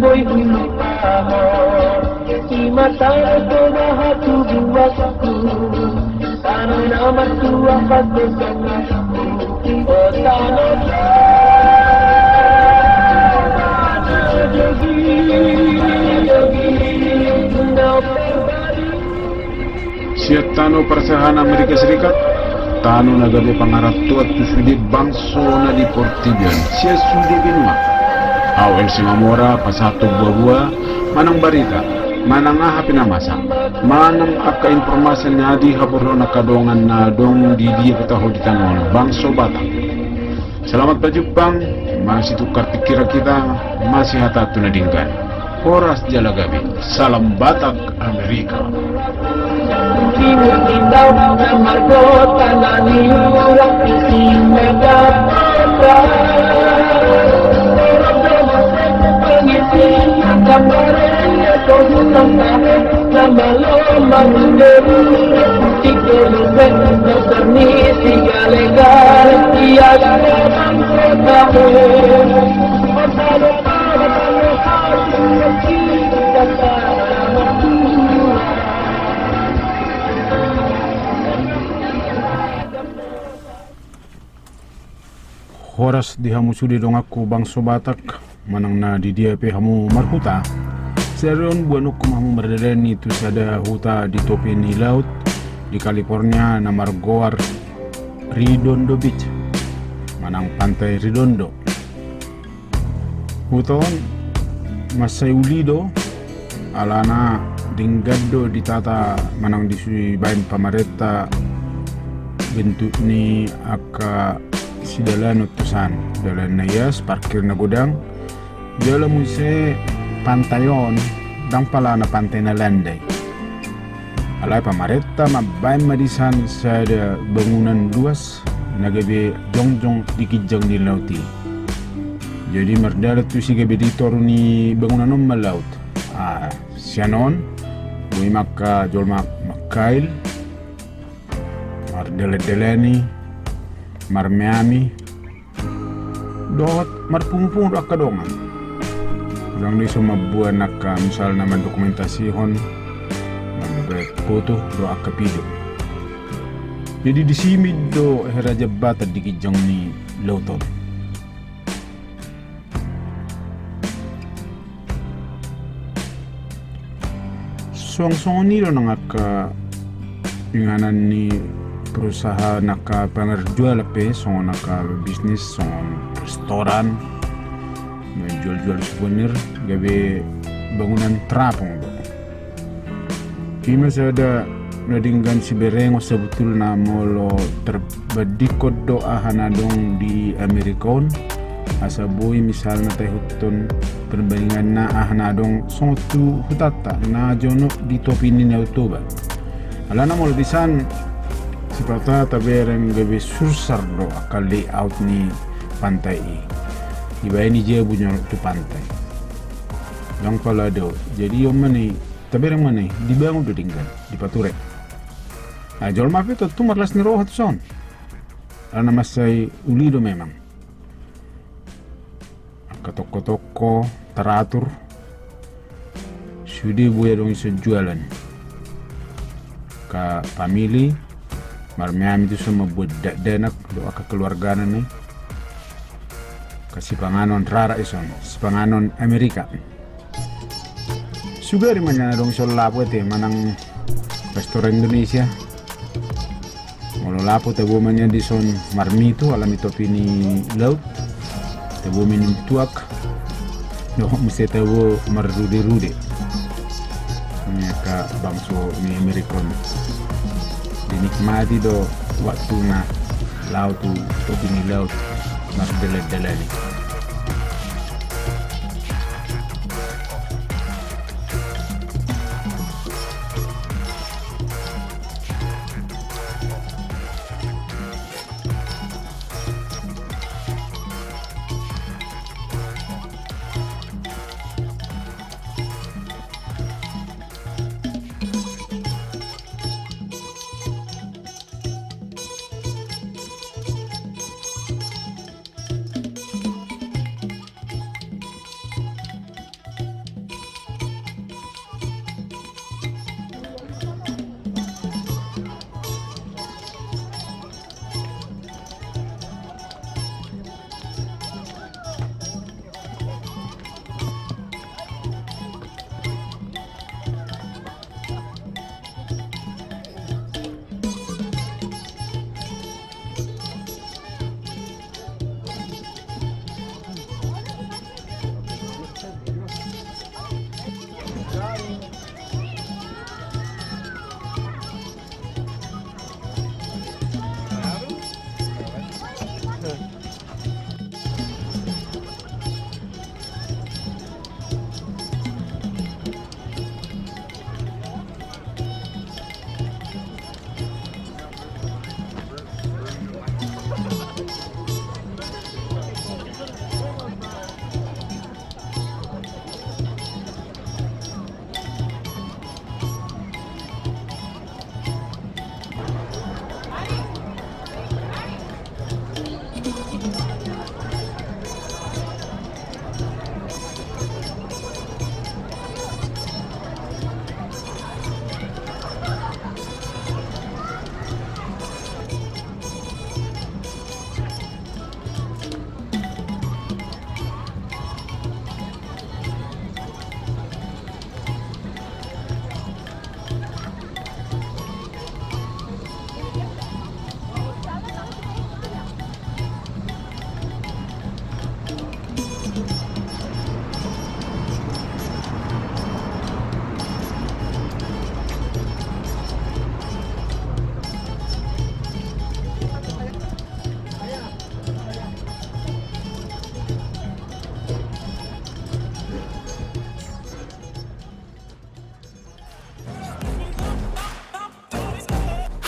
boy bumaho Imatara ko bahatu buwaktu Tano nama tua pada sangat O tano jogi no perbadi Siya tano persahan Amerika Serikat tano nagabe pangaratu at sudi bangso na di Portibian siya sudi binwa awen si Mamora pasatu buah-buah manang barita manang aha pinamasa manang aka informasi na di haburo na kadongan na dong di dia ketahu di tanon bangso Batak. Selamat berjumpa, masih tukar pikiran kita, masih hatatu nadinggan. Horas Jalagabi, salam Batak Amerika. Timur Indau na margota na niurak isimeda Pangisi kamarenya tohutang tahe na malomang deru Tikuluben na sarni sigalegal Iyaga ang tahe Matalo para hati kita Horas di hamu sudi dong aku bangso Batak manang na di dia pe hamu marhuta serion buanuk hamu merdelen itu sada huta di topi ni laut di California na margoar Redondo Beach manang pantai Redondo huton masai ulido alana dinggado di tata manang disui bain pamareta bentuk ni aka si dalan utusan dalan na yas parkir na gudang dalam muse pantayon dang pala na pantai na landay alay pamareta mabayan madisan sa bangunan luas nagabi jongjong dikijang di lauti jadi merdala tu si gabi ditor ni bangunan malaut sianon bui maka jolma makail mardele-deleni marmiami dohot marpungpung doa kadongan ulang di semua buah naka misal nama dokumentasi hon nama foto doa kapido jadi di sini do heraja bata dikijang ni lauton song ni do nangaka pinganan ni perusahaan naka pengerjual lepe song naka bisnis song restoran menjual-jual souvenir gabe bangunan terapung do kima sada nadinggan si berengo sebetul na molo terbadikot doa hanadong di Amerikon asa boy misalnya teh hutun perbandingan na ahanadong song tu hutata na jono di topi ni na utoba alana molo bisan sipata tabereng gabe sursar do akal layout ni pantai iba ini je punya tu pantai yang pala do jadi yang mana tabereng mana dibangun do tinggal di pature jol mapi tu marlas ni rohat son ana masai ulido memang ke toko-toko teratur sudah buaya dong iso jualan ke family marmiam itu semua buat denak doa kekeluargaan nih kasih panganon rara ison panganon Amerika sugar mana dong iso lapo te manang restoran Indonesia molo lapo te bomanya di son marmito alami topi ni laut te bomin tuak no mesti te bo marrude-rude ka bangso ni Amerikon dinikmati do waktu na laut tu topi ni laut mas dele-deleni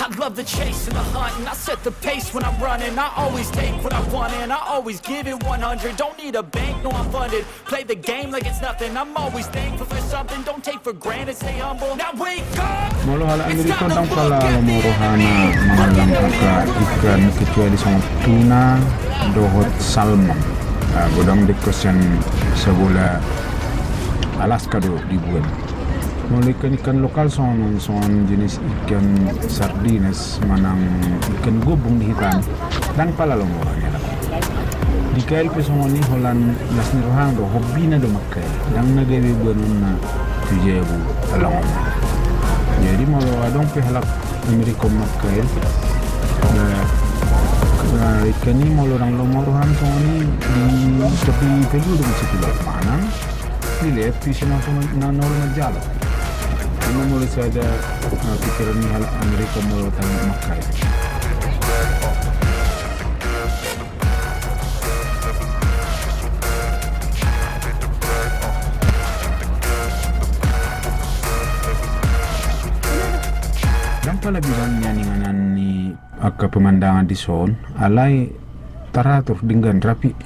I love the chase and the hunt, and I set the pace when I'm running. I always take what I want and I always give it 100. Don't need a bank, no I'm funded. Play the game like it's nothing. I'm always thankful for something. Don't take for granted, stay humble. Now wake up! Molo hala Amerika dang pala morohana mangalang ka ikan kecuali sama tuna dohot salmon. Godang dekosan sebola Alaska do dibuat. Molo ikan lokal son jenis ikan sardinas manang ikan gobong di hitan dang pala lo moranya lah. Di kail pesongoni holan las nirohang do hobi na do makai dang nagawe buanon na tujebu along. Jadi mau adong pihak Amerika makai ikan ni mau orang lomoruhan soni di tepi pelu dengan sekilas panan dilihat pisau na normal jalan. Ini mulai saja pikiran ni hal Amerika mau tanya makai. Pala bilangnya ninganan ni akka pemandangan di son alai taratur dengan rapi.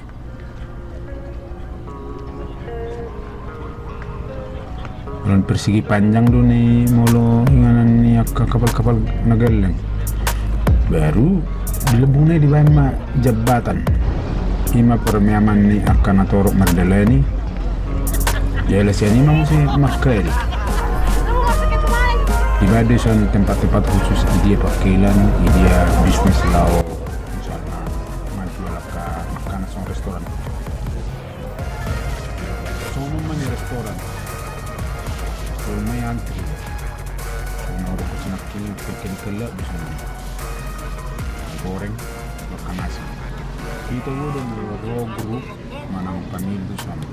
Kalau persegi panjang do ni molo inganan ni akka kapal-kapal nagaleng. Baru dilebungnya di bawah jabatan. Ima permiaman ni akka natorok mardalani. Jelas ni mau si makai. Di mana son tempat-tempat khusus dia pakilan, dia bisnis lau, misalnya menjual makanan son restoran. Semua mana restoran, semua yang antri. Semua orang kesana kini bikin kelak di sana, goreng, makan nasi. Kita udah mau grup manang panil di sana.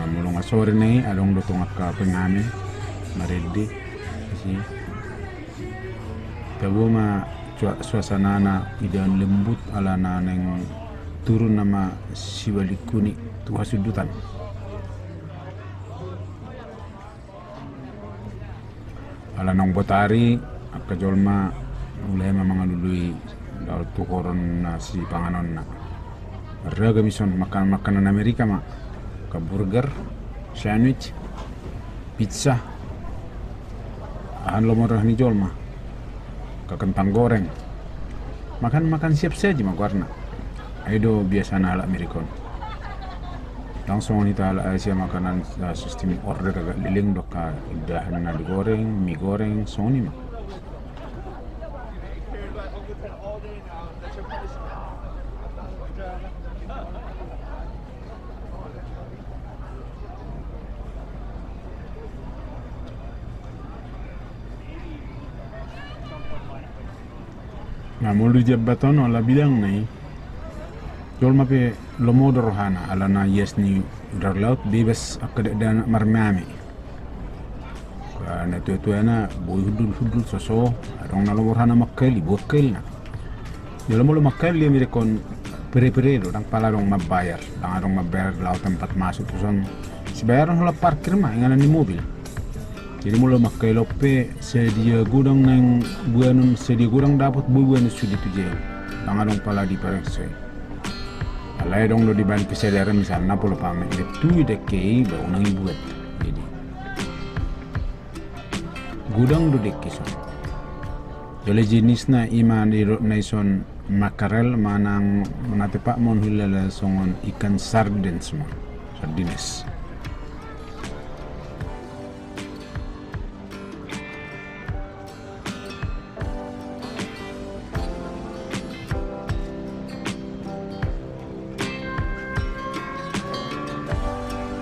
Mulong sore ni adong dotong akka pengami maredi si tabo ma suasana na idan lembut ala naneng turun nama siwalikuni tuha sudutan ala nang botari akka jolma mulai memang lului dal tukoron na si panganon na raga mison makanan Amerika ma ka burger, sandwich, pizza, lo murah ni jual mah, ka kentang goreng, makan siap saja mah warna, itu biasa na ala Amerikan. Langsung kita ala Asia makanan sistem order kagak liling dok ka dahan na digoreng, mie goreng, soni mah. Nah, mulu jabatan ala bidang ni, jol mape lomo rohana ala na yes ni udar laut bebas akad dan marmami. Karena tu na boy hudul soso, adong na lomo rohana makkeli bokkel na. Jol mulu makkeli Amerikon pere dong pala dong mabayar, dong mabayar laut tempat masuk tusan. Si bayaran hola parkir mah inganan ni mobil. Jadi mula makai lope sedia gudang nang buanon sedia gudang dapat buan sudi tuje. Langadong pala di pareksoi. Alai dong lo di ban kesadaran misalnya polo pame itu deke ba unang ibuat. Jadi gudang do deke so. Jole jenis na ima na ison makarel manang manatepak mon hulala songon ikan sardines mon. Sardines.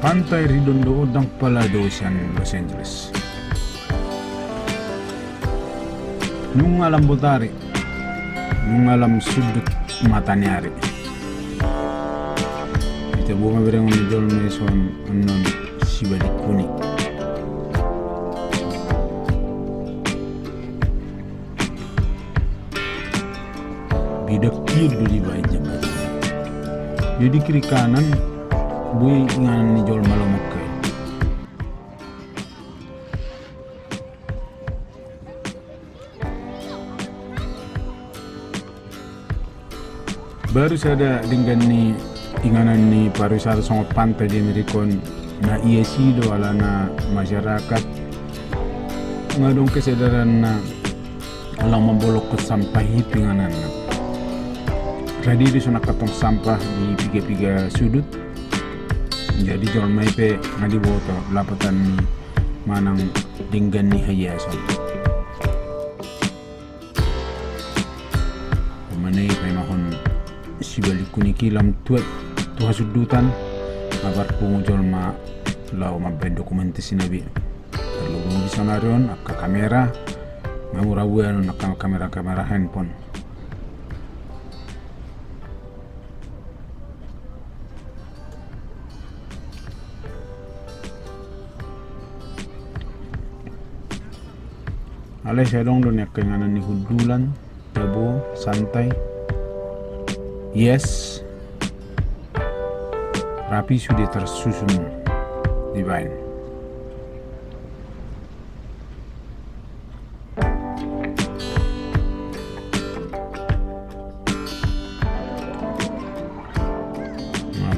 Pantai Redondo Udang Paladosan, Los Angeles. Nung alam butari, nung alam sudut matanyari. Ito bunga bereng ni Jol Mason anon sibalik kuning. Bidak kiri dulu baik jabatan. Jadi kiri kanan bui ingan ni Jol Malomakai. Baru sada dengan ni inganan ni pariwisata sama pantai di Amerikon na ISI do ala na masyarakat ngadong kesadaran na alang membolok ke sampah hipinganan na. Radi di sana katong sampah di piga-piga sudut. Jadi Jol Maipe ngadi boto lapatan ni manang dinggan ni hayasan. Pemanai pemahon sibalik kuniki lam tuat tuha sudutan abar pungujol ma lau maben dokumentasi nabi perlu bisa marion akka kamera mamurawan akka kamera handphone. Alay sedong don yak kenganan ni hudulan tabo santai. Yes, rapi sudah tersusun divine.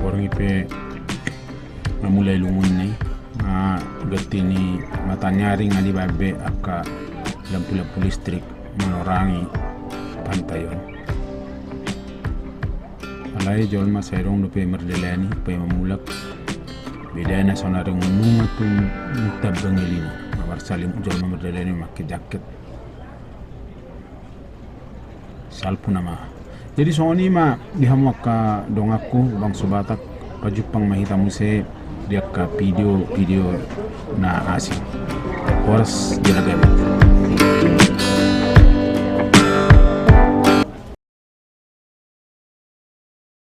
Orang ipe mulai lungun ni, gati ni mata nyaring ali babe akka lampu-lampu listrik menorangi pantai yon. Alai Jol ma sairong do pe merdelani pe mamulak beda na sonare ngununga tu mutabangilini mabar salim Jol ma merdelani makke jaket salpu nama. Jadi soni ma dihamuak ka dongaku bang sobatak pajupang mahita muse dia ka video na asik horas jelagan.